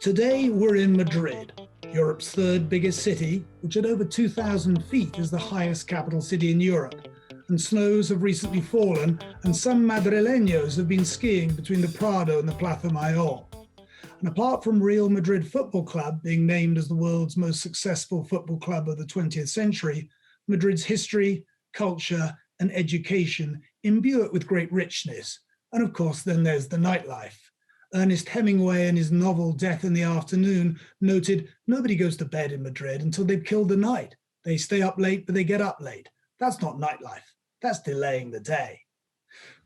Today we're in Madrid, Europe's third biggest city, which at over 2,000 feet is the highest capital city in Europe. And snows have recently fallen, and some Madrileños have been skiing between the Prado and the Plaza Mayor. And apart from Real Madrid Football Club being named as the world's most successful football club of the 20th century, Madrid's history, culture, and education imbue it with great richness. And of course, then there's the nightlife. Ernest Hemingway, in his novel Death in the Afternoon, noted, nobody goes to bed in Madrid until they've killed the night. They stay up late, but they get up late. That's not nightlife. That's delaying the day.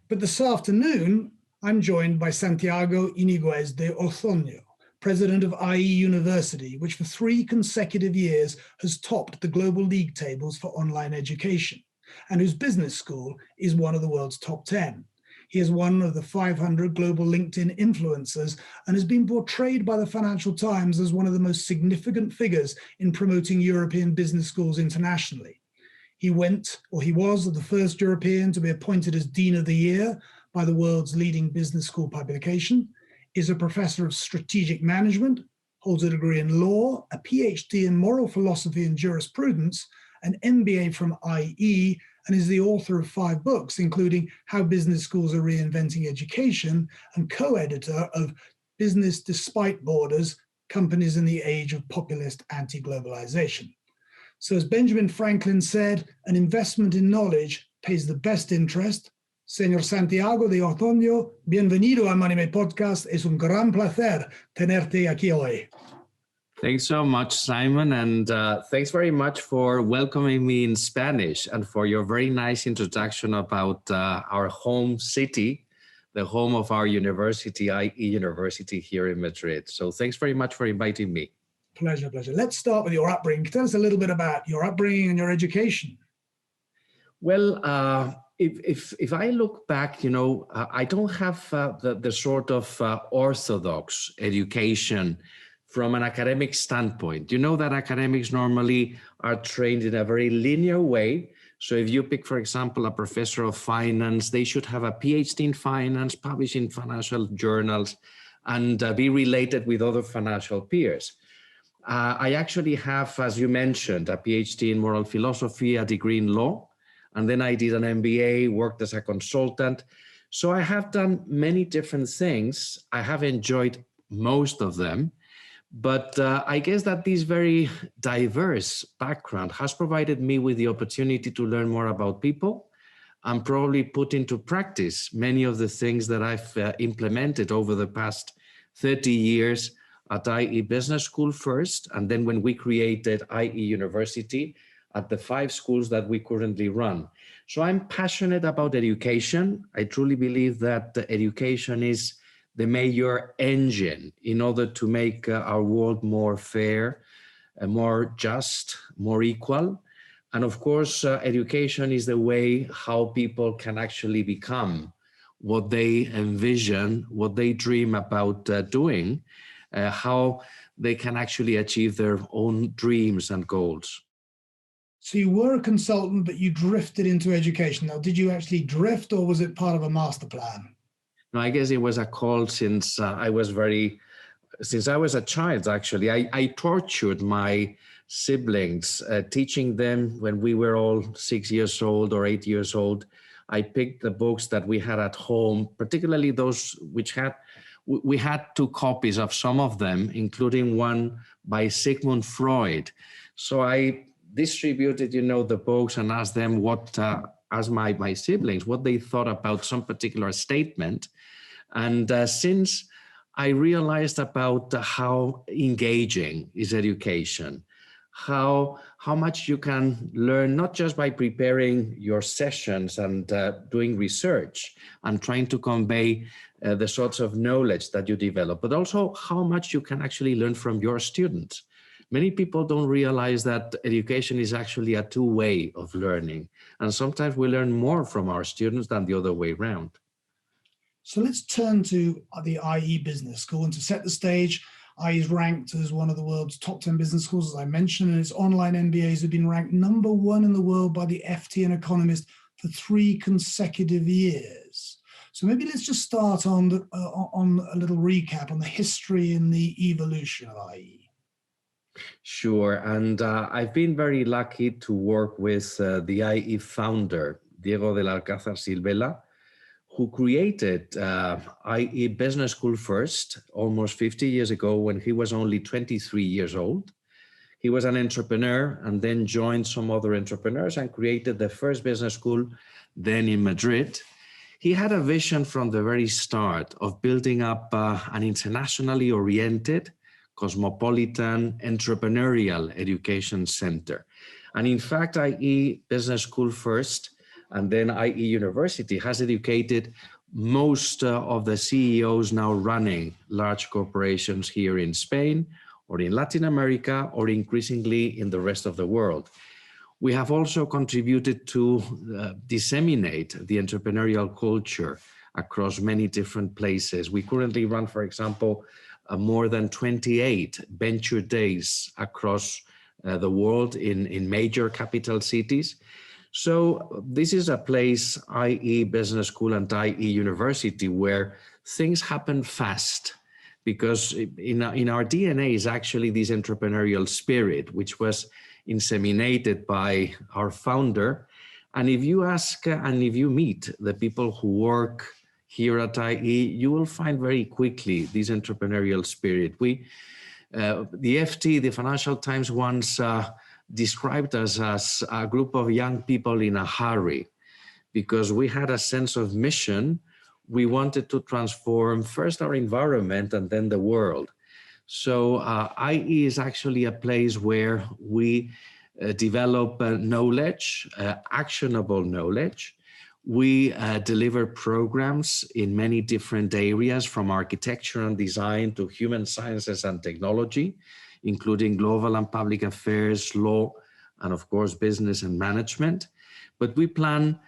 But this afternoon, I'm joined by Santiago Iñiguez de Onzoño, president of IE University, which for 3 consecutive years has topped the global league tables for online education, and whose business school is one of the world's top 10. He is one of the 500 global LinkedIn influencers and has been portrayed by the Financial Times as one of the most significant figures in promoting European business schools internationally. He was the first European to be appointed as Dean of the Year by the world's leading business school publication, is a professor of strategic management, holds a degree in law, a PhD in moral philosophy and jurisprudence, an MBA from IE, and is the author of 5 books, including How Business Schools Are Reinventing Education, and co-editor of Business Despite Borders, Companies in the Age of Populist Anti-Globalization. So as Benjamin Franklin said, an investment in knowledge pays the best interest. Señor Santiago de Onzoño, bienvenido a Money Podcast. Es un gran placer tenerte aquí hoy. Thanks so much, Simon, and thanks very much for welcoming me in Spanish and for your very nice introduction about our home city, the home of our university, IE University here in Madrid. So thanks very much for inviting me. Pleasure. Let's start with your upbringing. Tell us a little bit about your upbringing and your education. Well, if I look back, I don't have the sort of orthodox education from an academic standpoint. You know that academics normally are trained in a very linear way. So if you pick, for example, a professor of finance, they should have a PhD in finance, publish in financial journals, and be related with other financial peers. I actually have, as you mentioned, a PhD in moral philosophy, a degree in law, and then I did an MBA, worked as a consultant. So I have done many different things. I have enjoyed most of them. But I guess that this very diverse background has provided me with the opportunity to learn more about people and probably put into practice many of the things that I've implemented over the past 30 years at IE Business School first, and then when we created IE University at the 5 schools that we currently run. So I'm passionate about education. I truly believe that education is the major engine in order to make our world more fair, more just, more equal. And of course, education is the way how people can actually become what they envision, what they dream about doing, how they can actually achieve their own dreams and goals. So you were a consultant, but you drifted into education. Now, did you actually drift, or was it part of a master plan? No, I guess it was a call since I was a child, actually. I tortured my siblings, teaching them when we were all 6 years old or 8 years old. I picked the books that we had at home, particularly those we had 2 copies of some of them, including one by Sigmund Freud. So I distributed, the books and asked them asked my siblings what they thought about some particular statement. And since I realized about how engaging is education, how much you can learn, not just by preparing your sessions and doing research and trying to convey the sorts of knowledge that you develop, but also how much you can actually learn from your students. Many people don't realize that education is actually a 2-way of learning. And sometimes we learn more from our students than the other way around. So let's turn to the IE Business School. And to set the stage, IE is ranked as one of the world's top 10 business schools, as I mentioned, and its online MBAs have been ranked number 1 in the world by the FT and Economist for 3 consecutive years. So maybe let's just start on a little recap on the history and the evolution of IE. Sure, and I've been very lucky to work with the IE founder, Diego del Alcázar Silvela, who created IE Business School first, almost 50 years ago when he was only 23 years old. He was an entrepreneur and then joined some other entrepreneurs and created the first business school then in Madrid. He had a vision from the very start of building up an internationally oriented, cosmopolitan, entrepreneurial education center. And in fact, IE Business School first, and then IE University has educated most of the CEOs now running large corporations here in Spain or in Latin America or increasingly in the rest of the world. We have also contributed to disseminate the entrepreneurial culture across many different places. We currently run, for example, more than 28 venture days across the world in major capital cities. So this is a place, IE Business School and IE University, where things happen fast, because in our DNA is actually this entrepreneurial spirit, which was inseminated by our founder. And if you ask and if you meet the people who work here at IE, you will find very quickly this entrepreneurial spirit. The FT, the Financial Times, once described us as a group of young people in a hurry, because we had a sense of mission. We wanted to transform first our environment and then the world. So IE is actually a place where we develop knowledge, actionable knowledge. We deliver programs in many different areas, from architecture and design to human sciences and technology, including global and public affairs, law, and of course, business and management. But we plan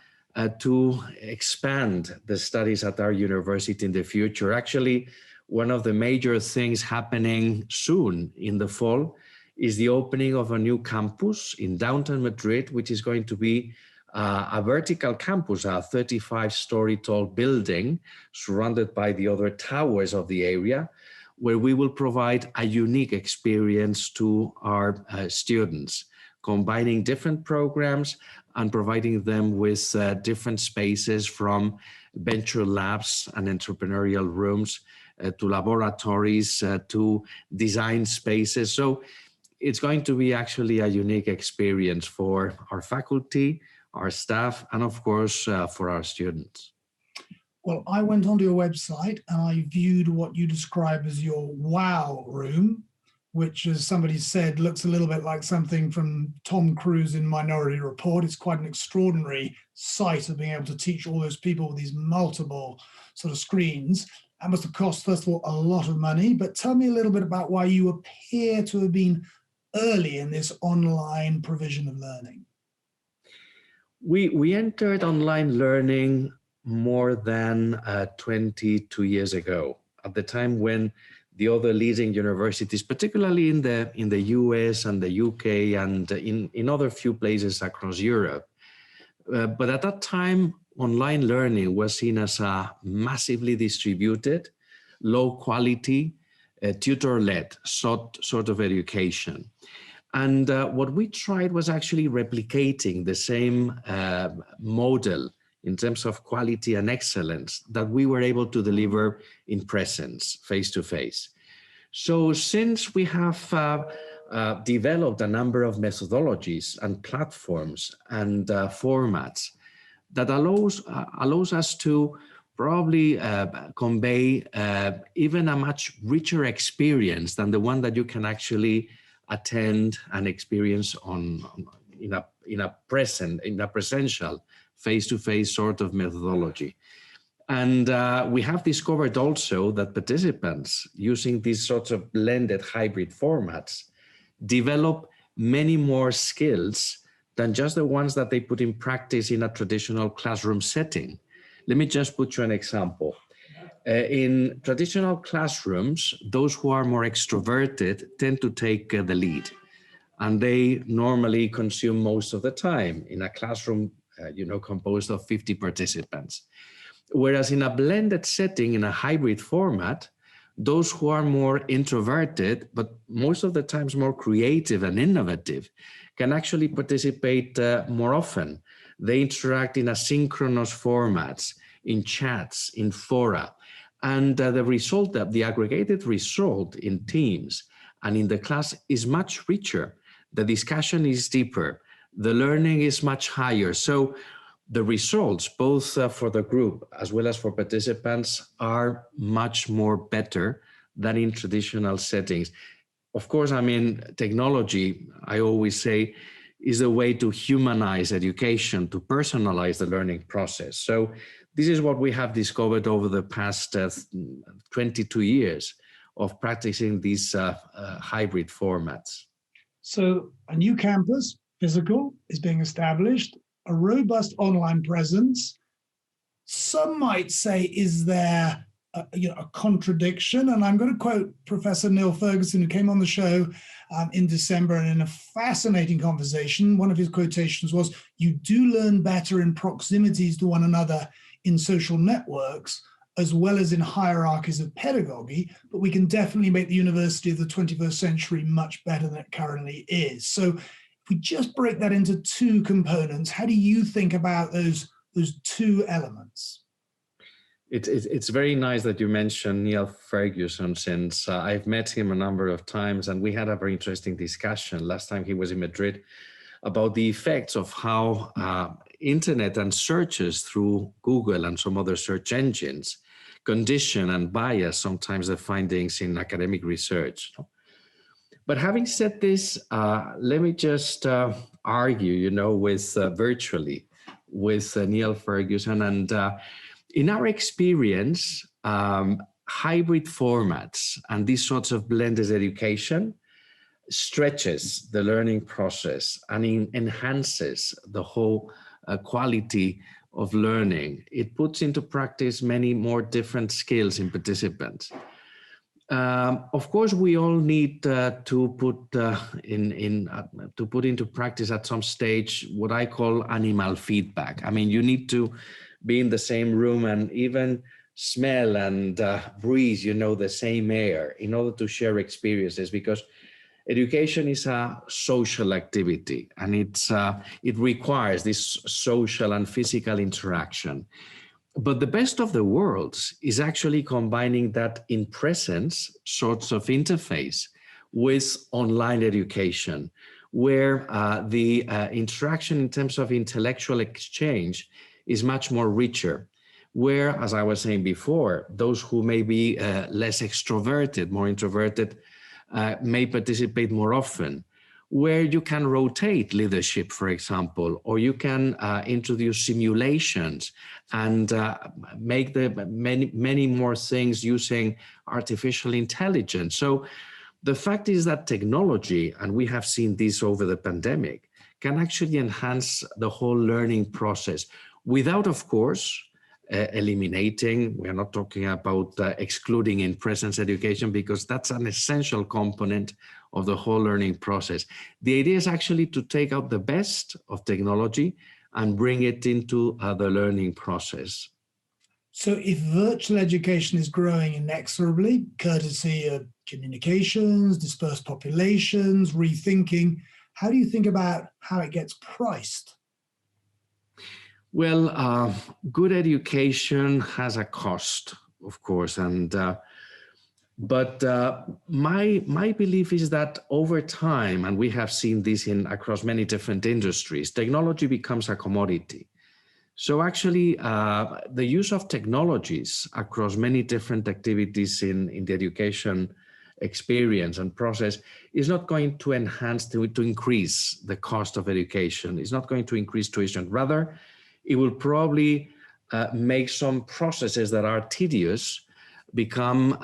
to expand the studies at our university in the future. Actually, one of the major things happening soon in the fall is the opening of a new campus in downtown Madrid, which is going to be a vertical campus, a 35-story tall building surrounded by the other towers of the area, where we will provide a unique experience to our students, combining different programs and providing them with different spaces, from venture labs and entrepreneurial rooms to laboratories to design spaces. So it's going to be actually a unique experience for our faculty, our staff, and of course for our students. Well, I went onto your website and I viewed what you describe as your wow room, which, as somebody said, looks a little bit like something from Tom Cruise in Minority Report. It's quite an extraordinary sight of being able to teach all those people with these multiple sort of screens. That must have cost, first of all, a lot of money. But tell me a little bit about why you appear to have been early in this online provision of learning. We entered online learning more than 22 years ago, at the time when the other leading universities, particularly in the US and the UK and in other few places across Europe. But at that time, online learning was seen as a massively distributed, low quality, tutor-led sort of education. And what we tried was actually replicating the same model in terms of quality and excellence that we were able to deliver in presence, face-to-face. So since we have developed a number of methodologies and platforms and formats that allows us to probably convey even a much richer experience than the one that you can actually attend and experience in a presential face-to-face sort of methodology. And we have discovered also that participants using these sorts of blended hybrid formats develop many more skills than just the ones that they put in practice in a traditional classroom setting. Let me just put you an example. In traditional classrooms, those who are more extroverted tend to take the lead, and they normally consume most of the time in a classroom composed of 50 participants. Whereas in a blended setting, in a hybrid format, those who are more introverted, but most of the times more creative and innovative, can actually participate more often. They interact in asynchronous formats, in chats, in fora. And the result, the aggregated result in teams and in the class is much richer. The discussion is deeper. The learning is much higher. So the results, both for the group as well as for participants, are much more better than in traditional settings. Of course, I mean, technology, I always say, is a way to humanize education, to personalize the learning process. So this is what we have discovered over the past 22 years of practicing these hybrid formats. So a new campus, physical, is being established, a robust online presence. Some might say, is there a contradiction? And I'm going to quote Professor Neil Ferguson, who came on the show in December, and in a fascinating conversation, one of his quotations was, "You do learn better in proximities to one another in social networks, as well as in hierarchies of pedagogy, but we can definitely make the university of the 21st century much better than it currently is." So if we just break that into two components, how do you think about those two elements? It's very nice that you mentioned Neil Ferguson, since I've met him a number of times, and we had a very interesting discussion last time he was in Madrid about the effects of how internet and searches through Google and some other search engines condition and bias sometimes the findings in academic research. But having said this, let me just argue, with virtually with Neil Ferguson. And in our experience, hybrid formats and these sorts of blended education stretches the learning process and enhances the whole quality of learning. It puts into practice many more different skills in participants. Of course, we all need to put into practice at some stage what I call animal feedback. I mean, you need to be in the same room and even smell and breathe, the same air in order to share experiences, because education is a social activity, and it requires this social and physical interaction. But the best of the worlds is actually combining that in presence sorts of interface with online education, where the interaction in terms of intellectual exchange is much more richer, where, as I was saying before, those who may be less extroverted, more introverted, may participate more often, where you can rotate leadership, for example, or you can introduce simulations and make the many more things using artificial intelligence. So the fact is that technology, and we have seen this over the pandemic, can actually enhance the whole learning process without, of course, eliminating, we're not talking about excluding in-presence education, because that's an essential component of the whole learning process. The idea is actually to take out the best of technology and bring it into the learning process. So if virtual education is growing inexorably, courtesy of communications, dispersed populations, rethinking, how do you think about how it gets priced? Well, good education has a cost, of course, and but my belief is that over time, and we have seen this across many different industries, technology becomes a commodity. So actually, the use of technologies across many different activities in the education experience and process is not going to enhance, to increase the cost of education. It's not going to increase tuition. Rather, it will probably make some processes that are tedious become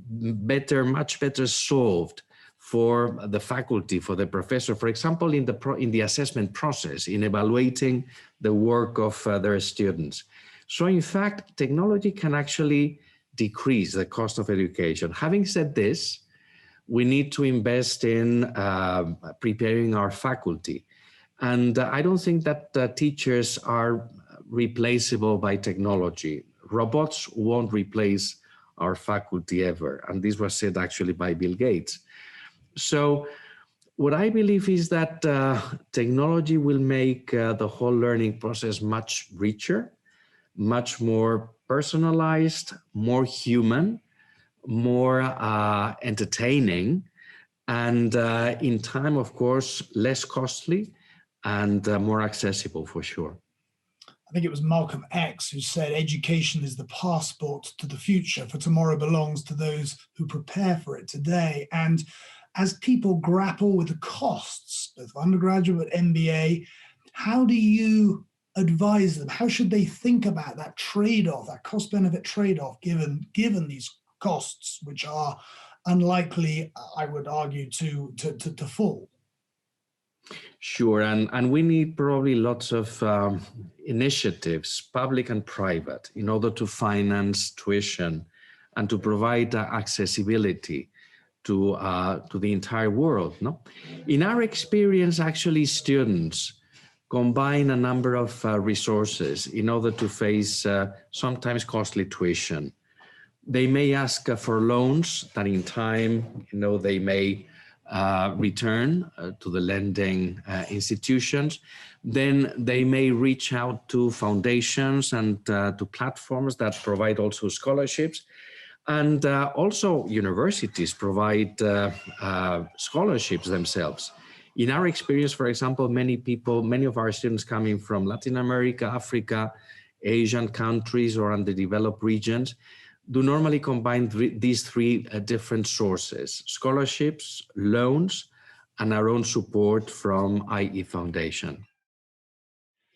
much better solved for the faculty, for the professor, for example, in the assessment process, in evaluating the work of their students. So in fact, technology can actually decrease the cost of education. Having said this, we need to invest in preparing our faculty. And I don't think that teachers are replaceable by technology. Robots won't replace our faculty ever. And this was said actually by Bill Gates. So what I believe is that technology will make the whole learning process much richer, much more personalized, more human, more entertaining, and in time, of course, less costly and more accessible for sure. I think it was Malcolm X who said, education is the passport to the future, for tomorrow belongs to those who prepare for it today. And as people grapple with the costs, both undergraduate and MBA, how do you advise them? How should they think about that trade-off, that cost-benefit trade-off, given these costs, which are unlikely, I would argue, to fall? Sure, and we need probably lots of initiatives, public and private, in order to finance tuition and to provide accessibility to the entire world. No, in our experience, actually, students combine a number of resources in order to face sometimes costly tuition. They may ask for loans that in time, they may return to the lending institutions. Then they may reach out to foundations and to platforms that provide also scholarships. And also universities provide scholarships themselves. In our experience, for example, many of our students coming from Latin America, Africa, Asian countries or underdeveloped regions do normally combine these three different sources: scholarships, loans, and our own support from IE Foundation.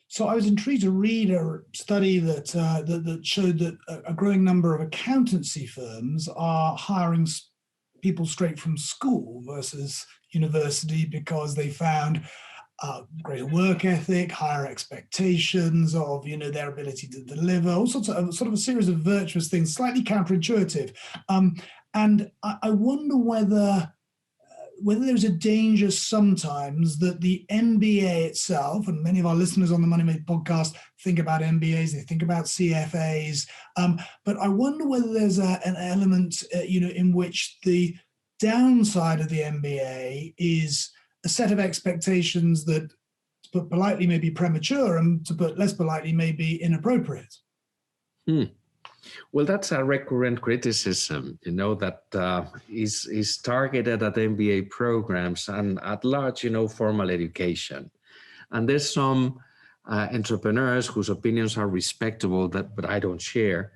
So I was intrigued to read a study that showed that a growing number of accountancy firms are hiring people straight from school versus university because they found greater work ethic, higher expectations of their ability to deliver, all sorts of sort of a series of virtuous things, slightly counterintuitive. And I wonder whether there's a danger sometimes that the MBA itself, and many of our listeners on the Money Made podcast think about MBAs, they think about CFAs, but I wonder whether there's an element, in which the downside of the MBA is a set of expectations that, to put politely, may be premature, and to put less politely, may be inappropriate. Well, that's a recurrent criticism, that is targeted at MBA programs and at large, formal education. And there's some entrepreneurs whose opinions are respectable, but I don't share,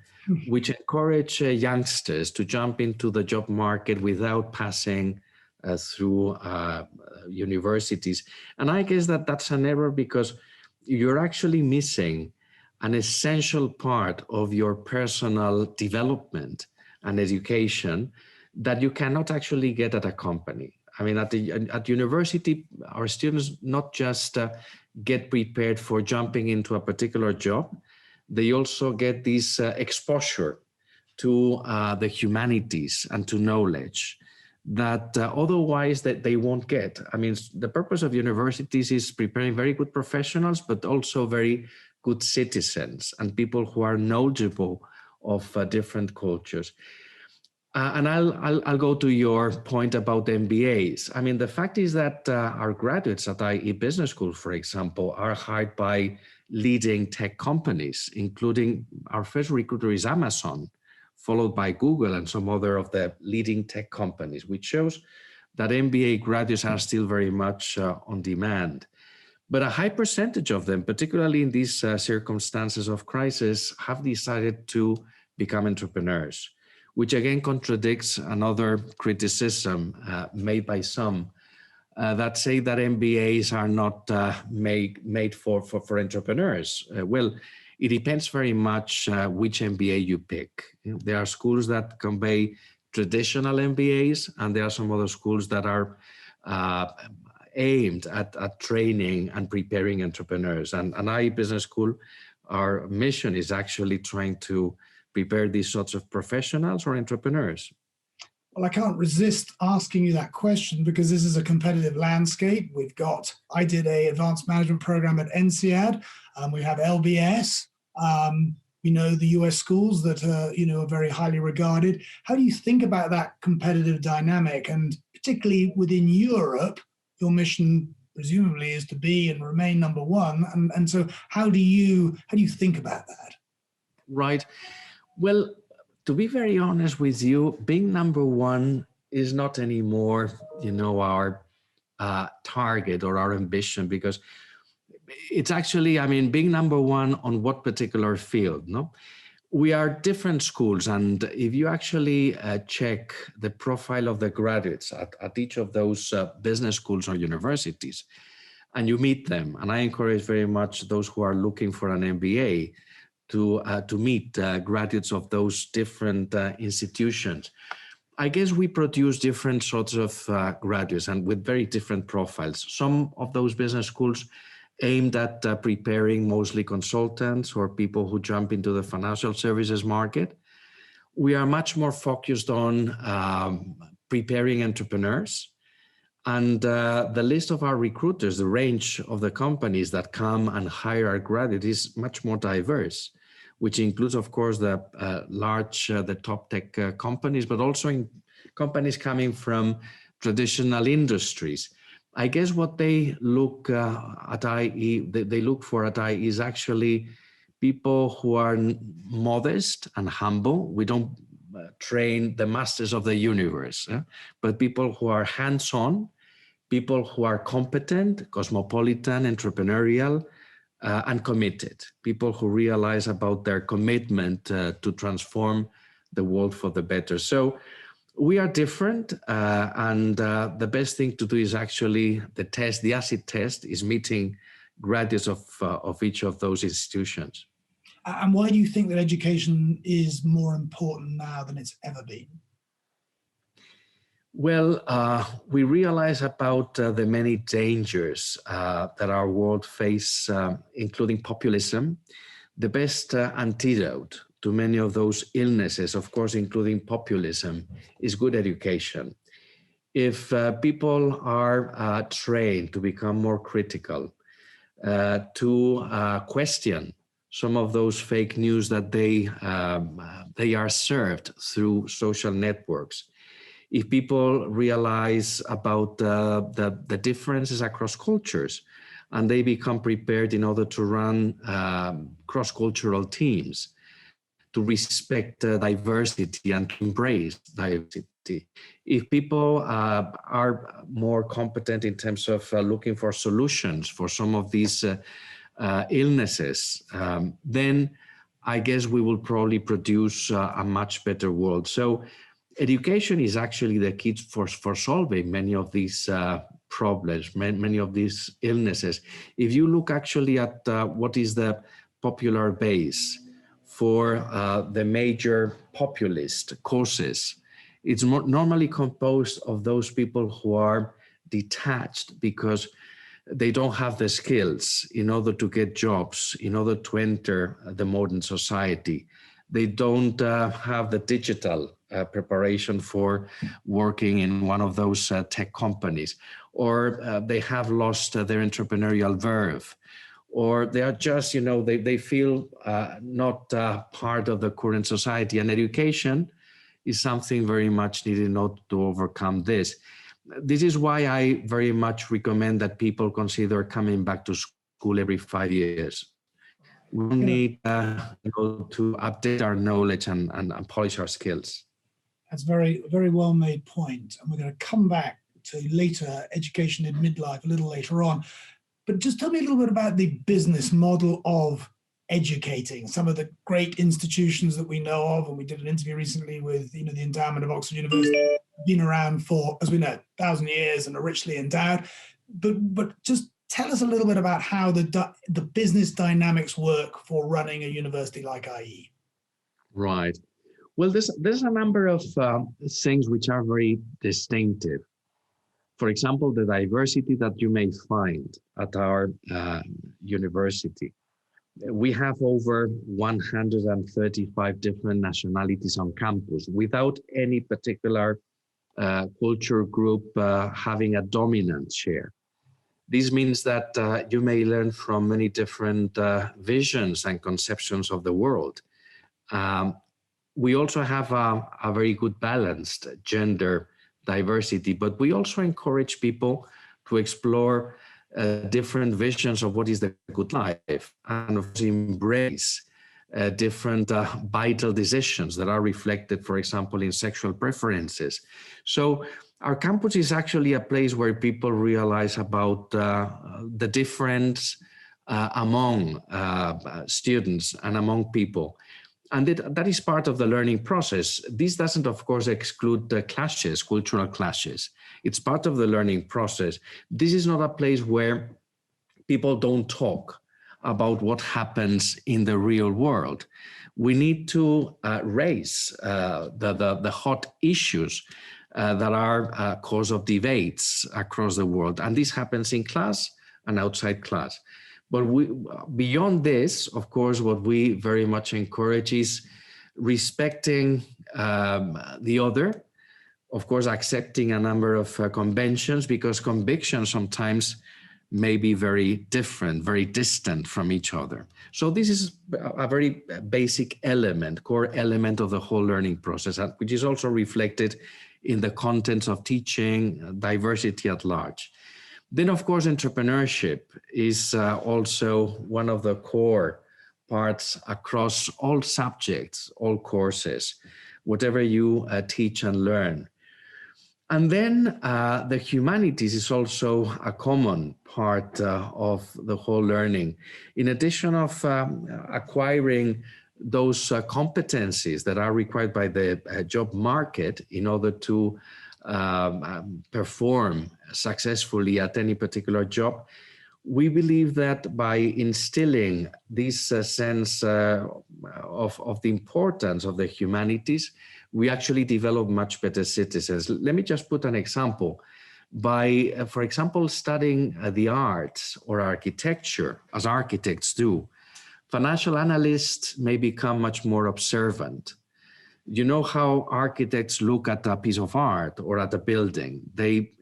which encourage youngsters to jump into the job market without passing through universities. And I guess that's an error, because you're actually missing an essential part of your personal development and education that you cannot actually get at a company. I mean, at university, our students not just get prepared for jumping into a particular job, they also get this exposure to the humanities and to knowledge that otherwise that they won't get. I mean, the purpose of universities is preparing very good professionals, but also very good citizens and people who are knowledgeable of different cultures. And I'll go to your point about MBAs. I mean, the fact is that our graduates at IE Business School, for example, are hired by leading tech companies, including our first recruiter is Amazon, followed by Google and some other of the leading tech companies, which shows that MBA graduates are still very much on demand. But a high percentage of them, particularly in these circumstances of crisis, have decided to become entrepreneurs, which again contradicts another criticism made by some that say that MBAs are not made for entrepreneurs. Well, it depends very much which MBA you pick. There are schools that convey traditional MBAs, and there are some other schools that are aimed at training and preparing entrepreneurs. And IE Business School, our mission is actually trying to prepare these sorts of professionals or entrepreneurs. Well, I can't resist asking you that question, because this is a competitive landscape. I did an advanced management program at INSEAD. We have LBS, We know the US schools that are very highly regarded. How do you think about that competitive dynamic? And particularly within Europe, your mission presumably is to be and remain number one. And so how do you think about that? Right. Well, to be very honest with you, being number one is not anymore, our target or our ambition, because it's actually, being number one on what particular field, no? We are different schools, and if you actually check the profile of the graduates at each of those business schools or universities, and you meet them, and I encourage very much those who are looking for an MBA to meet graduates of those different institutions. I guess we produce different sorts of graduates and with very different profiles. Some of those business schools aimed at preparing mostly consultants or people who jump into the financial services market. We are much more focused on preparing entrepreneurs. And the list of our recruiters, the range of the companies that come and hire our graduates is much more diverse, which includes, of course, the the top tech companies, but also in companies coming from traditional industries. I guess what they look at IE, they look for at IE is actually people who are modest and humble. We don't train the masters of the universe, but people who are hands-on, people who are competent, cosmopolitan, entrepreneurial, and committed, people who realize about their commitment to transform the world for the better. So we are different, and the best thing to do is actually the acid test is meeting graduates of each of those institutions. And why do you think that education is more important now than it's ever been? Well, we realize about the many dangers that our world face, including populism. The best antidote to many of those illnesses, of course, including populism, is good education. If people are trained to become more critical, to question some of those fake news that they are served through social networks, if people realize about the differences across cultures, and they become prepared in order to run cross-cultural teams, to respect diversity and to embrace diversity. If people are more competent in terms of looking for solutions for some of these illnesses, then I guess we will probably produce a much better world. So education is actually the key for solving many of these problems, many of these illnesses. If you look actually at what is the popular base for the major populist causes, it's normally composed of those people who are detached because they don't have the skills in order to get jobs, in order to enter the modern society. They don't have the digital preparation for working in one of those tech companies, or they have lost their entrepreneurial verve, or they are just, they feel not part of the current society. And education is something very much needed in order to overcome this. This is why I very much recommend that people consider coming back to school every 5 years. We need to update our knowledge and polish our skills. That's very, very well made point. And we're going to come back to later education in midlife a little later on. But just tell me a little bit about the business model of educating. Some of the great institutions that we know of, and we did an interview recently with the Endowment of Oxford University, been around for, as we know, 1,000 years and are richly endowed. But just tell us a little bit about how the business dynamics work for running a university like IE. Right. Well, there's a number of things which are very distinctive. For example, the diversity that you may find at our university. We have over 135 different nationalities on campus without any particular culture group having a dominant share. This means that you may learn from many different visions and conceptions of the world. We also have a very good balanced gender diversity, but we also encourage people to explore different visions of what is the good life, and of course embrace different vital decisions that are reflected, for example, in sexual preferences. So our campus is actually a place where people realize about the difference among students and among people. And that is part of the learning process. This doesn't, of course, exclude the clashes, cultural clashes. It's part of the learning process. This is not a place where people don't talk about what happens in the real world. We need to raise the hot issues that are cause of debates across the world. And this happens in class and outside class. But beyond this, of course, what we very much encourage is respecting the other, of course, accepting a number of conventions, because convictions sometimes may be very different, very distant from each other. So this is a very basic element, core element of the whole learning process, which is also reflected in the contents of teaching, diversity at large. Then, of course, entrepreneurship is also one of the core parts across all subjects, all courses, whatever you teach and learn. And then the humanities is also a common part of the whole learning. In addition of acquiring those competencies that are required by the job market in order to perform successfully at any particular job, we believe that by instilling this sense of the importance of the humanities, we actually develop much better citizens. Let me just put an example. By, for example, studying the arts or architecture, as architects do, financial analysts may become much more observant. You know how architects look at a piece of art or at a building. They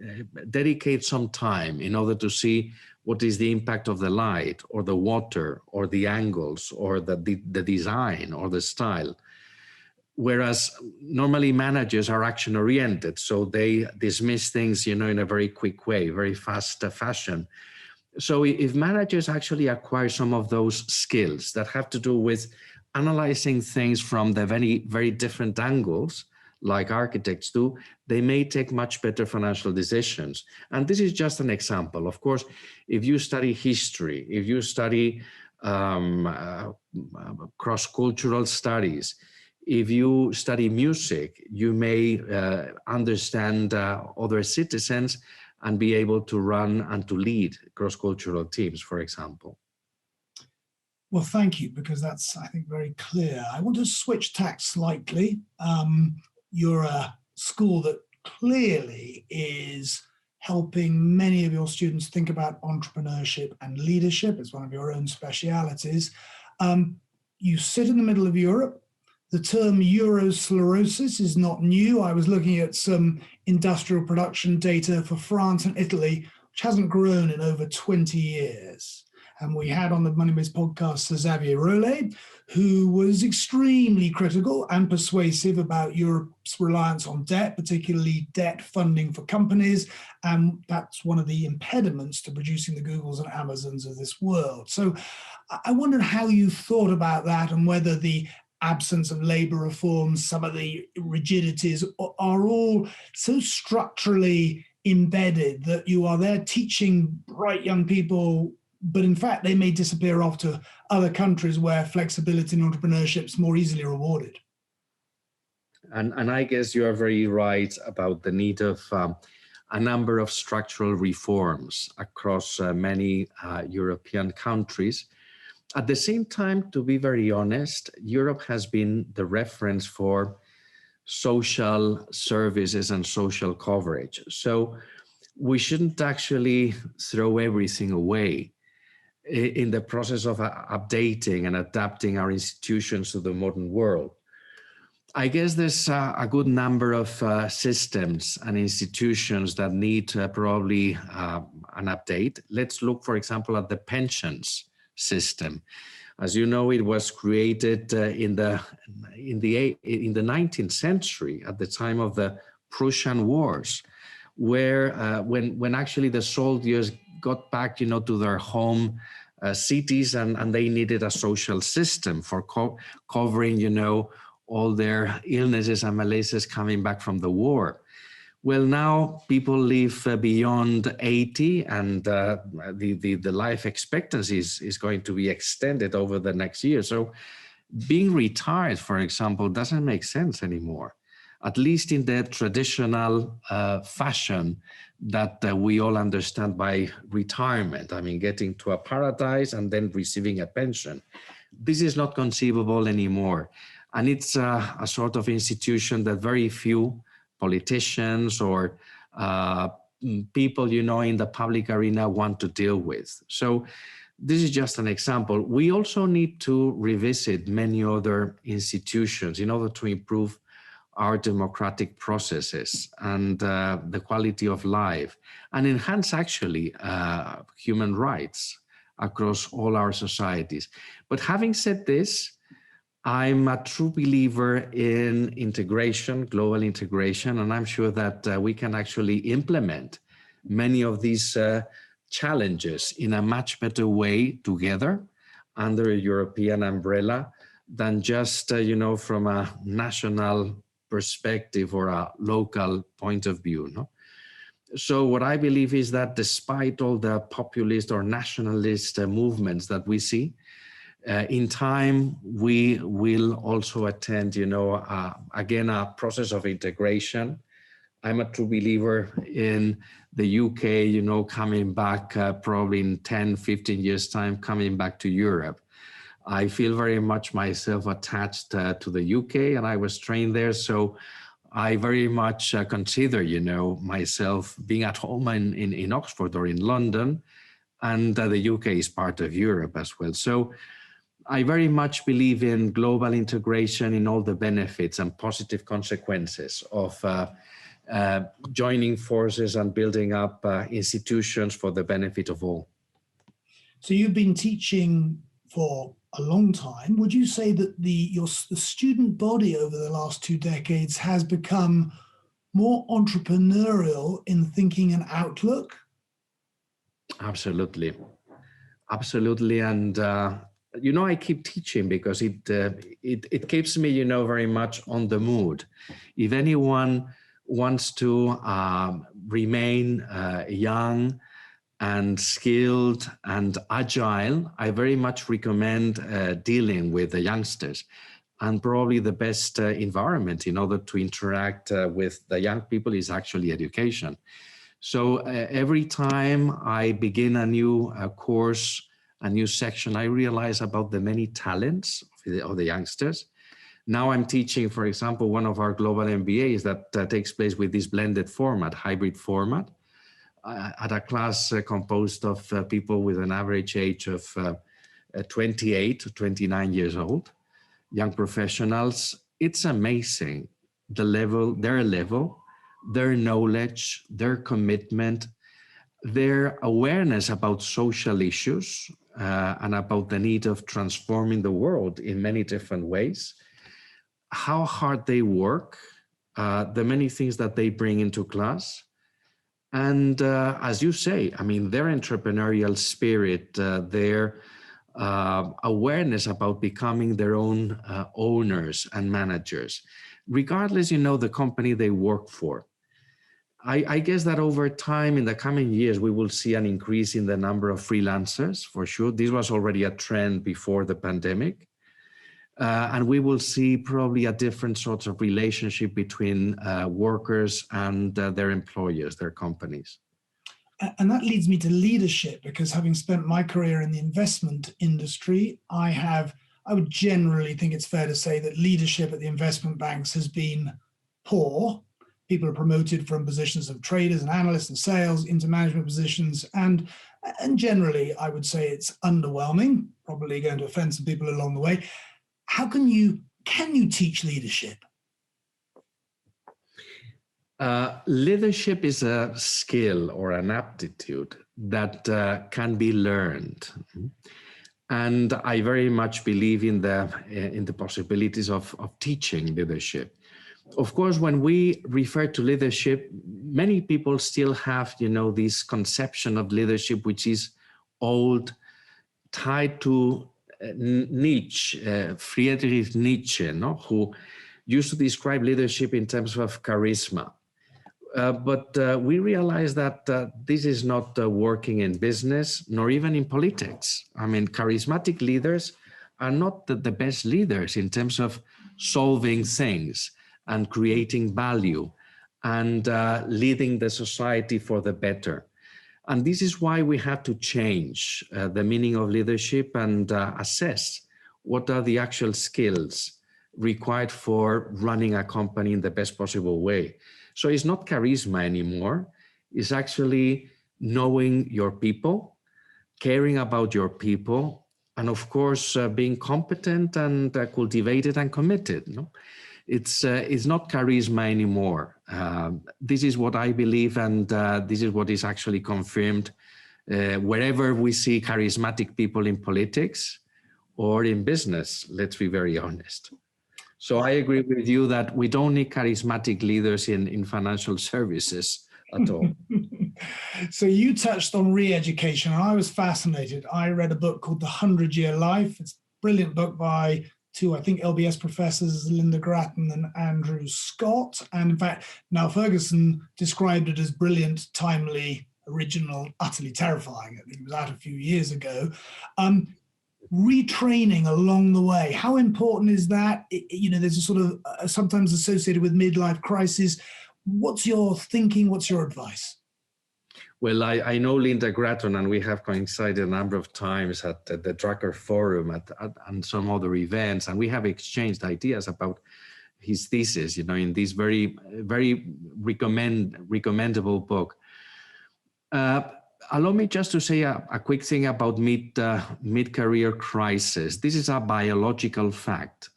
dedicate some time in order to see what is the impact of the light or the water or the angles or the design or the style. Whereas normally managers are action oriented, so they dismiss things, in a very quick way, very fast fashion. So if managers actually acquire some of those skills that have to do with analyzing things from the very, very different angles, like architects do, they may take much better financial decisions. And this is just an example. Of course, if you study history, if you study cross-cultural studies, if you study music, you may understand other citizens and be able to run and to lead cross-cultural teams, for example. Well, thank you, because that's, I think, very clear. I want to switch tack slightly. You're a school that clearly is helping many of your students think about entrepreneurship and leadership. It's one of your own specialities. You sit in the middle of Europe. The term Eurosclerosis is not new. I was looking at some industrial production data for France and Italy, which hasn't grown in over 20 years. And we had on the MoneyBiz podcast Sir Xavier Rollet, who was extremely critical and persuasive about Europe's reliance on debt, particularly debt funding for companies. And that's one of the impediments to producing the Googles and Amazons of this world. So I wondered how you thought about that, and whether the absence of labor reforms, some of the rigidities are all so structurally embedded that you are there teaching bright young people, but in fact they may disappear off to other countries where flexibility and entrepreneurship is more easily rewarded. And I guess you are very right about the need of a number of structural reforms across many European countries. At the same time, to be very honest, Europe has been the reference for social services and social coverage. So we shouldn't actually throw everything away in the process of updating and adapting our institutions to the modern world. I guess there's a good number of systems and institutions that need probably an update. Let's look, for example, at the pensions system. As you know, it was created in the 19th century at the time of the Prussian Wars, where when actually the soldiers got back, to their home cities, and they needed a social system for covering, all their illnesses and malaises coming back from the war. Well, now people live beyond 80, and the life expectancy is going to be extended over the next year. So being retired, for example, doesn't make sense anymore, at least in the traditional fashion that we all understand by retirement. I mean, getting to a paradise and then receiving a pension. This is not conceivable anymore. And it's a sort of institution that very few politicians or people, in the public arena want to deal with. So this is just an example. We also need to revisit many other institutions in order to improve our democratic processes and the quality of life, and enhance actually human rights across all our societies. But having said this, I'm a true believer in integration, global integration, and I'm sure that we can actually implement many of these challenges in a much better way together under a European umbrella than just, from a national perspective or a local point of view. No? So what I believe is that despite all the populist or nationalist movements that we see, in time, we will also attend, again, a process of integration. I'm a true believer in the UK, coming back probably in 10, 15 years' time, coming back to Europe. I feel very much myself attached to the UK, and I was trained there. So I very much consider, myself being at home in Oxford or in London, and the UK is part of Europe as well. So I very much believe in global integration, in all the benefits and positive consequences of joining forces and building up institutions for the benefit of all. So you've been teaching for a long time. Would you say that the student body over the last 2 decades has become more entrepreneurial in thinking and outlook? Absolutely. Absolutely. And I keep teaching because it keeps me, very much on the mood. If anyone wants to remain young and skilled and agile, I very much recommend dealing with the youngsters. And probably the best environment in order to interact with the young people is actually education. So every time I begin a new course, a new section, I realize about the many talents of the youngsters. Now I'm teaching, for example, one of our global MBAs that takes place with this blended format, hybrid format, at a class composed of people with an average age of 28 to 29 years old, young professionals. It's amazing their level, their knowledge, their commitment, their awareness about social issues and about the need of transforming the world in many different ways, how hard they work, the many things that they bring into class. And as you say, their entrepreneurial spirit, their awareness about becoming their own owners and managers, regardless, the company they work for. I guess that over time, in the coming years, we will see an increase in the number of freelancers, for sure. This was already a trend before the pandemic. And we will see probably a different sort of relationship between workers and their employers, their companies. And that leads me to leadership, because having spent my career in the investment industry, I would generally think it's fair to say that leadership at the investment banks has been poor. People are promoted from positions of traders and analysts and sales into management positions. And generally, I would say it's underwhelming, probably going to offend some people along the way. How can you teach leadership? Leadership is a skill or an aptitude that can be learned. And I very much believe in the possibilities of teaching leadership. Of course, when we refer to leadership, many people still have, this conception of leadership, which is old, tied to Nietzsche, Friedrich Nietzsche, who used to describe leadership in terms of charisma. But we realize that this is not working in business, nor even in politics. I mean, charismatic leaders are not the best leaders in terms of solving things and creating value and leading the society for the better. And this is why we have to change the meaning of leadership and assess what are the actual skills required for running a company in the best possible way. So it's not charisma anymore. It's actually knowing your people, caring about your people, and of course, being competent and cultivated and committed. It's not charisma anymore. This is what I believe, and this is what is actually confirmed wherever we see charismatic people in politics or in business, let's be very honest. So I agree with you that we don't need charismatic leaders in financial services at all. So you touched on re-education, and I was fascinated. I read a book called The 100-Year Life. It's a brilliant book by two, I think, LBS professors, Linda Grattan and Andrew Scott. And in fact, now Ferguson described it as brilliant, timely, original, utterly terrifying. I think it was out a few years ago. Retraining along the way, how important is that? There's a sort of sometimes associated with midlife crisis. What's your thinking? What's your advice? Well, I know Linda Gratton, and we have coincided a number of times at the Drucker Forum and some other events, and we have exchanged ideas about his thesis, in this very, very recommendable book. Allow me just to say a quick thing about mid-career crisis. This is a biological fact.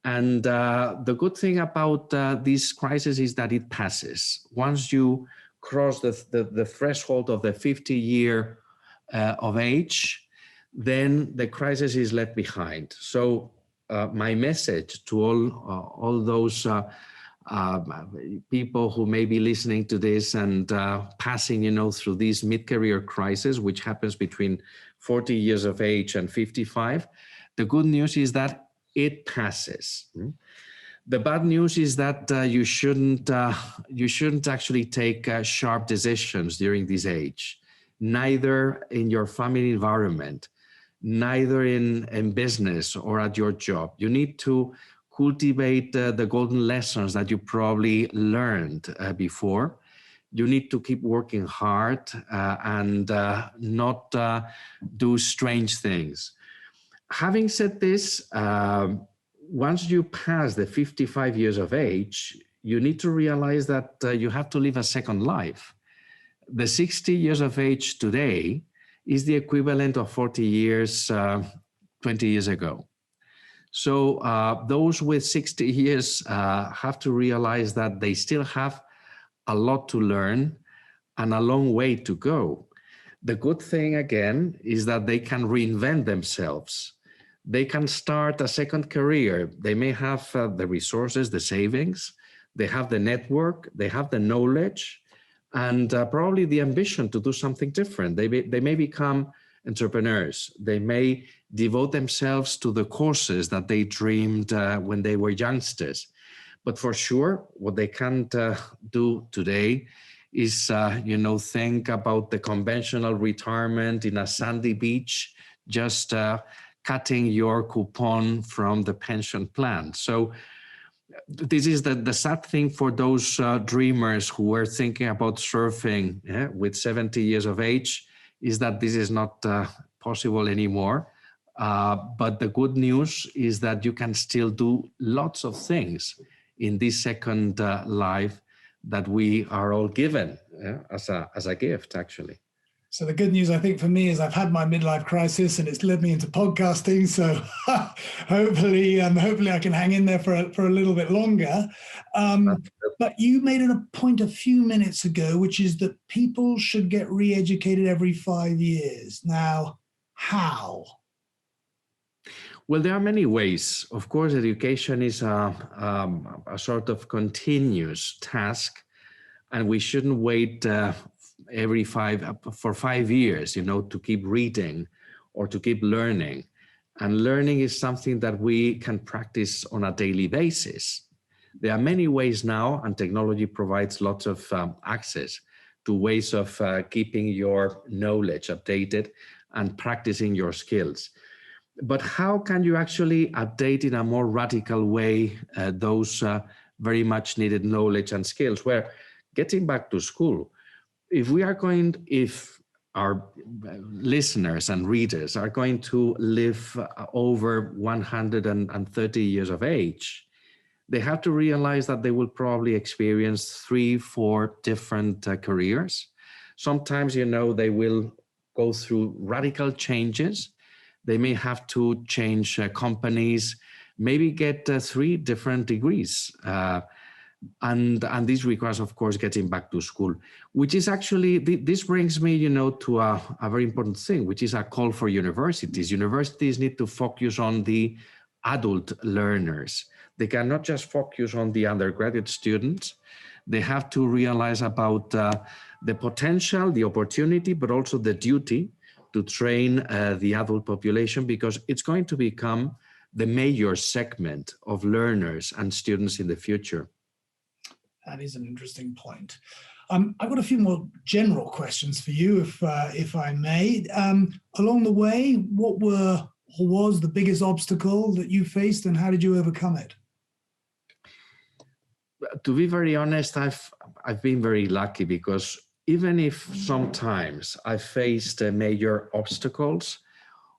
And the good thing about this crisis is that it passes. Once you cross the threshold of the 50 year of age, then the crisis is left behind. So my message to all those people who may be listening to this and passing, through this mid-career crisis, which happens between 40 years of age and 55, the good news is that it passes. The bad news is that you shouldn't actually take sharp decisions during this age, neither in your family environment, neither in business or at your job. You need to cultivate the golden lessons that you probably learned before. You need to keep working hard and not do strange things. Having said this, once you pass the 55 years of age, you need to realize that you have to live a second life. The 60 years of age today is the equivalent of 40 years 20 years ago. So those with 60 years have to realize that they still have a lot to learn and a long way to go. The good thing, again, is that they can reinvent themselves. They can start a second career. They may have the resources, the savings, they have the network, they have the knowledge, and probably the ambition to do something different. They may become entrepreneurs. They may devote themselves to the courses that they dreamed when they were youngsters. But for sure, what they can't do today is, think about the conventional retirement in a sandy beach, just cutting your coupon from the pension plan. So this is the sad thing for those dreamers who were thinking about surfing with 70 years of age, is that this is not possible anymore. But the good news is that you can still do lots of things in this second life that we are all given as a gift, actually. So the good news, I think, for me is I've had my midlife crisis, and it's led me into podcasting. So hopefully I can hang in there for a little bit longer. But you made a point a few minutes ago, which is that people should get re-educated every 5 years. Now, how? Well, there are many ways. Of course, education is a sort of continuous task, and we shouldn't wait for 5 years, to keep reading or to keep learning. And learning is something that we can practice on a daily basis. There are many ways now, and technology provides lots of access to ways of keeping your knowledge updated and practicing your skills. But how can you actually update in a more radical way those very much needed knowledge and skills? Where getting back to school, if our listeners and readers are going to live over 130 years of age, they have to realize that they will probably experience 3-4 different careers. Sometimes, they will go through radical changes. They may have to change companies, maybe get 3 different degrees. And this requires, of course, getting back to school, which is actually, this brings me, to a very important thing, which is a call for universities. Universities need to focus on the adult learners. They cannot just focus on the undergraduate students. They have to realize about the potential, the opportunity, but also the duty to train the adult population, because it's going to become the major segment of learners and students in the future. That is an interesting point. I've got a few more general questions for you, if I may. Along the way, what was the biggest obstacle that you faced, and how did you overcome it? To be very honest, I've been very lucky, because even if sometimes I faced major obstacles,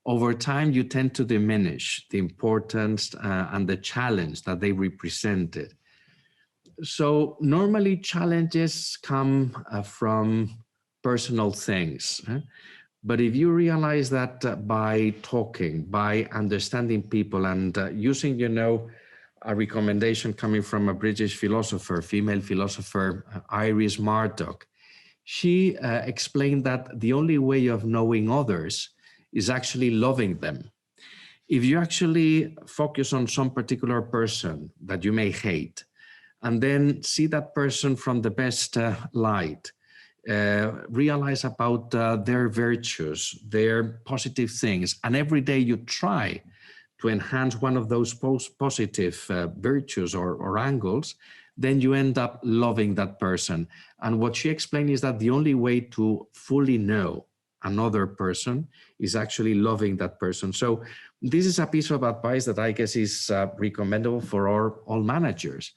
over time you tend to diminish the importance and the challenge that they represented. So normally challenges come from personal things. But if you realize that by talking, by understanding people, and using, a recommendation coming from a British philosopher, female philosopher, Iris Murdoch, she explained that the only way of knowing others is actually loving them. If you actually focus on some particular person that you may hate, and then see that person from the best light, realize about their virtues, their positive things, and every day you try to enhance one of those positive virtues or angles, then you end up loving that person. And what she explained is that the only way to fully know another person is actually loving that person. So this is a piece of advice that I guess is recommendable for all managers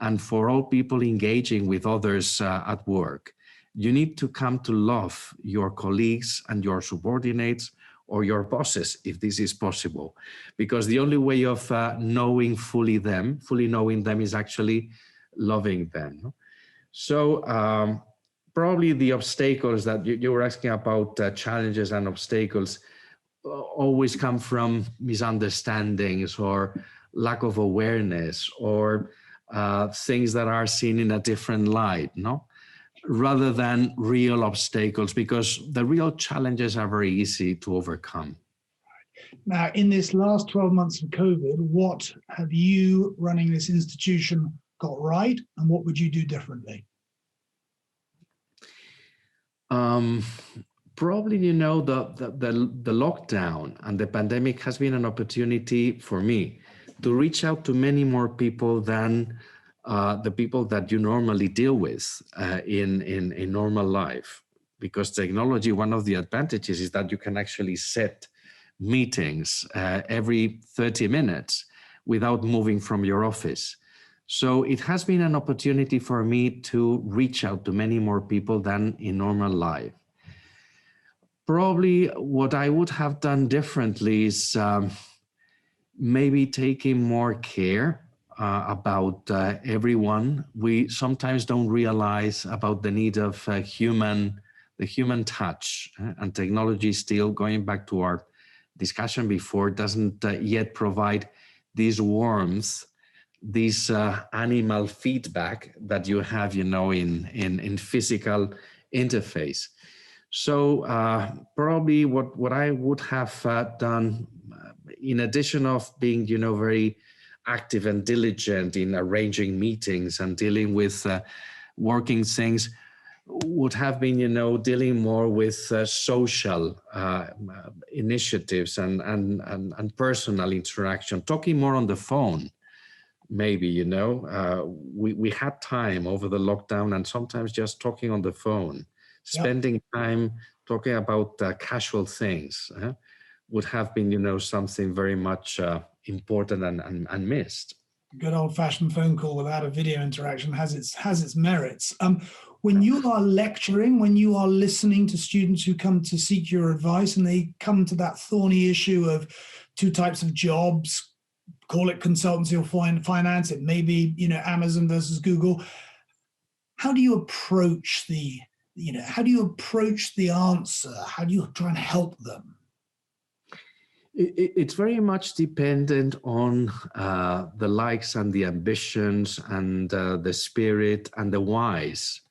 and for all people engaging with others at work. You need to come to love your colleagues and your subordinates or your bosses, if this is possible, because the only way of fully knowing them is actually loving them. So probably the obstacles that you were asking about, challenges and obstacles, always come from misunderstandings or lack of awareness or things that are seen in a different light, rather than real obstacles, because the real challenges are very easy to overcome. Now, in this last 12 months of COVID, what have you running this institution got right, and what would you do differently? Probably, the lockdown and the pandemic has been an opportunity for me to reach out to many more people than the people that you normally deal with in normal life. Because technology, one of the advantages is that you can actually set meetings every 30 minutes without moving from your office. So it has been an opportunity for me to reach out to many more people than in normal life. Probably what I would have done differently is maybe taking more care about everyone. We sometimes don't realize about the need of the the human touch. And technology still, going back to our discussion before, doesn't yet provide this warmth, this animal feedback that you have, in physical interface. So probably what I would have done, in addition of being, very active and diligent in arranging meetings and dealing with working things, would have been, dealing more with social initiatives and personal interaction, talking more on the phone. Maybe, we had time over the lockdown, and sometimes just talking on the phone, spending time talking about casual things would have been, something very much important and missed. Good old-fashioned phone call without a video interaction has its merits. When you are lecturing, when you are listening to students who come to seek your advice, and they come to that thorny issue of two types of jobs, call it consultancy or finance, it may be, Amazon versus Google. How do you approach the answer? How do you try and help them? It's very much dependent on the likes and the ambitions and the spirit and the whys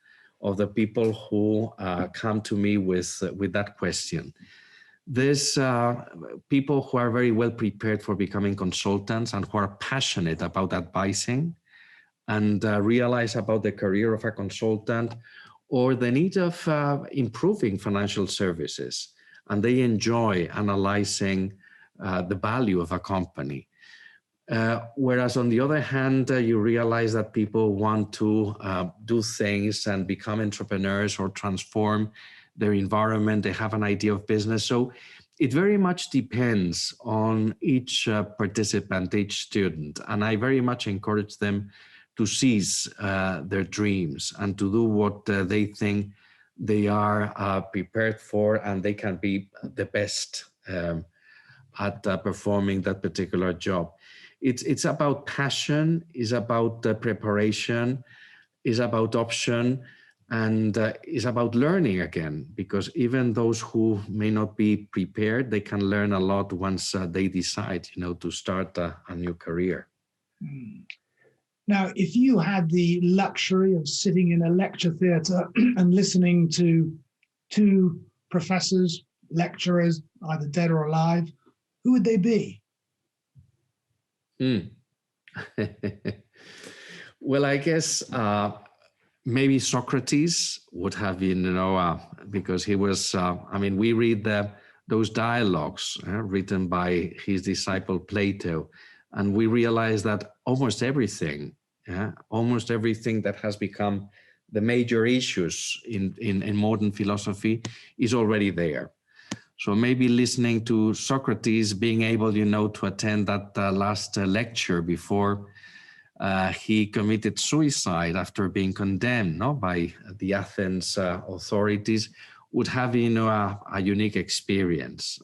of the people who come to me with that question. There's people who are very well prepared for becoming consultants and who are passionate about advising and realize about the career of a consultant or the need of improving financial services. And they enjoy analyzing the value of a company. Whereas on the other hand, you realize that people want to do things and become entrepreneurs or transform their environment. They have an idea of business. So it very much depends on each participant, each student. And I very much encourage them to seize their dreams and to do what they think they are prepared for, and they can be the best at performing that particular job. It's about passion, it's about preparation, it's about option, and it's about learning again, because even those who may not be prepared, they can learn a lot once they decide, to start a new career. Now, if you had the luxury of sitting in a lecture theatre and listening to two professors, lecturers, either dead or alive, who would they be? Well, I guess maybe Socrates would have been, because he was, we read those dialogues written by his disciple Plato, and we realize that almost everything that has become the major issues in modern philosophy is already there. So maybe listening to Socrates, being able, to attend that last lecture before he committed suicide after being condemned by the Athens authorities, would have been a unique experience.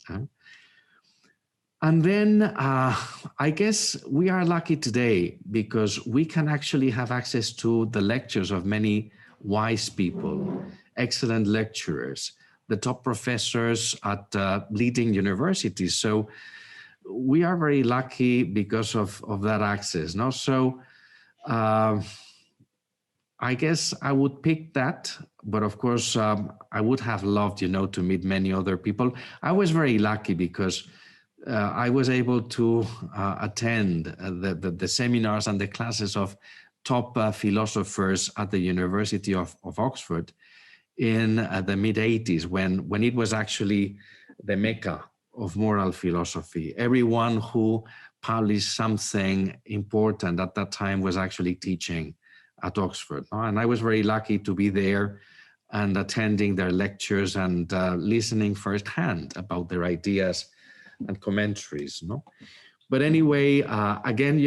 And then I guess we are lucky today because we can actually have access to the lectures of many wise people, excellent lecturers, the top professors at leading universities. So we are very lucky because of that access. No? So I guess I would pick that, but of course I would have loved, to meet many other people. I was very lucky because I was able to attend the seminars and the classes of top philosophers at the University of Oxford in the mid-'80s, when it was actually the mecca of moral philosophy. Everyone who published something important at that time was actually teaching at Oxford. And I was very lucky to be there and attending their lectures and listening firsthand about their ideas and commentaries. But anyway, again,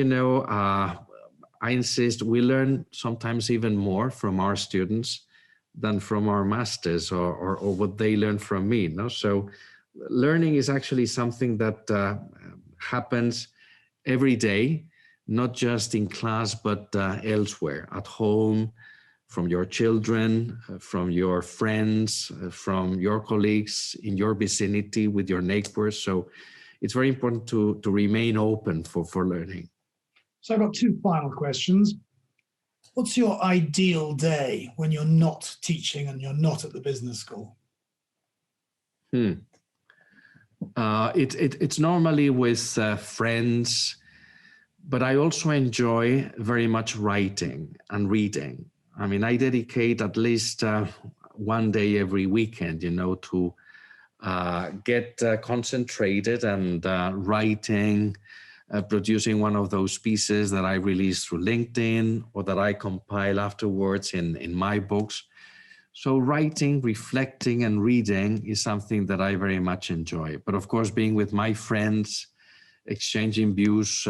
I insist we learn sometimes even more from our students than from our masters or what they learn from me. So learning is actually something that happens every day, not just in class, but elsewhere, at home, from your children, from your friends, from your colleagues in your vicinity, with your neighbors. So it's very important to remain open for learning. So I've got two final questions. What's your ideal day when you're not teaching and you're not at the business school? It's normally with friends, but I also enjoy very much writing and reading. I mean, I dedicate at least one day every weekend, to get concentrated and writing, producing one of those pieces that I release through LinkedIn or that I compile afterwards in my books. So writing, reflecting, and reading is something that I very much enjoy. But of course, being with my friends, exchanging views,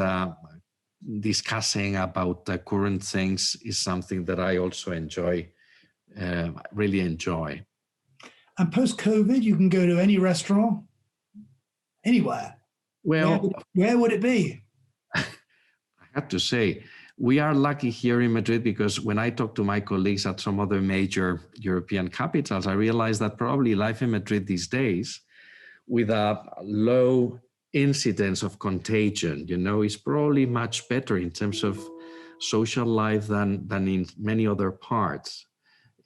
discussing about current things is something that I also enjoy, really enjoy. And post-COVID, you can go to any restaurant, anywhere. Well, where would it be? I have to say, we are lucky here in Madrid, because when I talk to my colleagues at some other major European capitals, I realize that probably life in Madrid these days, with a low incidence of contagion, is probably much better in terms of social life than in many other parts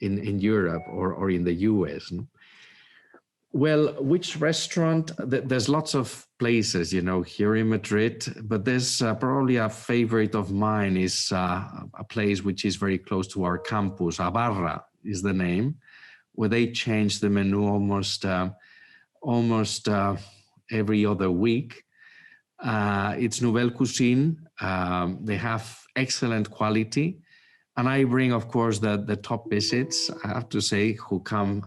in Europe or in the US. Well, which restaurant? There's lots of places, here in Madrid, but there's probably a favorite of mine is a place which is very close to our campus. Abarra is the name, where they change the menu almost every other week. It's Nouvelle Cuisine. They have excellent quality. And I bring, of course, the top visits, I have to say, who come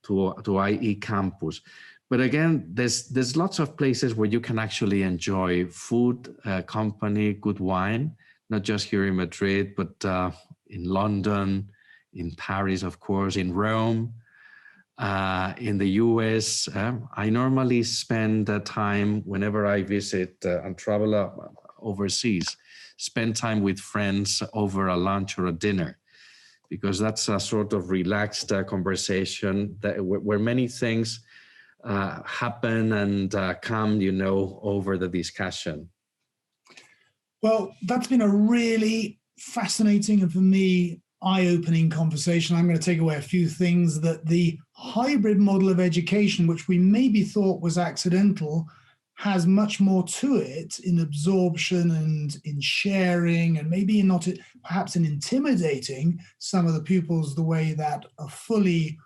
to IE campus. But again, there's lots of places where you can actually enjoy food, company, good wine, not just here in Madrid, but in London, in Paris, of course, in Rome, in the US. I normally spend time whenever I visit and travel overseas, spend time with friends over a lunch or a dinner, because that's a sort of relaxed conversation where many things happen and come, over the discussion. Well, that's been a really fascinating and, for me, eye-opening conversation. I'm going to take away a few things: that the hybrid model of education, which we maybe thought was accidental, has much more to it in absorption and in sharing, and maybe not perhaps in intimidating some of the pupils the way that a fully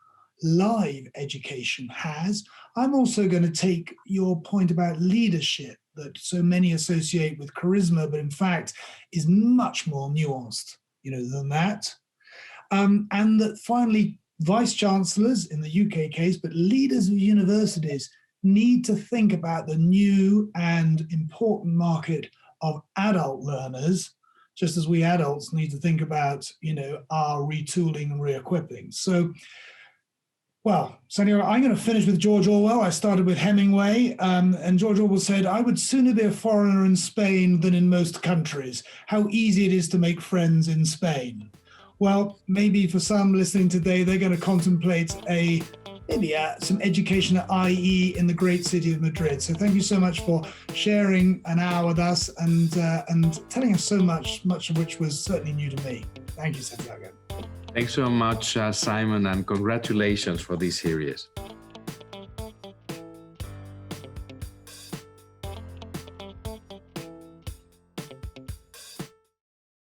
live education has. I'm also going to take your point about leadership, that so many associate with charisma, but in fact is much more nuanced, than that. And that finally, vice chancellors in the UK case, but leaders of universities, need to think about the new and important market of adult learners, just as we adults need to think about, our retooling and re-equipping. So, well, Santiago, I'm going to finish with George Orwell. I started with Hemingway, and George Orwell said, "I would sooner be a foreigner in Spain than in most countries. How easy it is to make friends in Spain." Well, maybe for some listening today, they're going to contemplate some education at IE in the great city of Madrid. So thank you so much for sharing an hour with us and telling us so much of which was certainly new to me. Thank you, Santiago. Thanks so much, Simon, and congratulations for this series.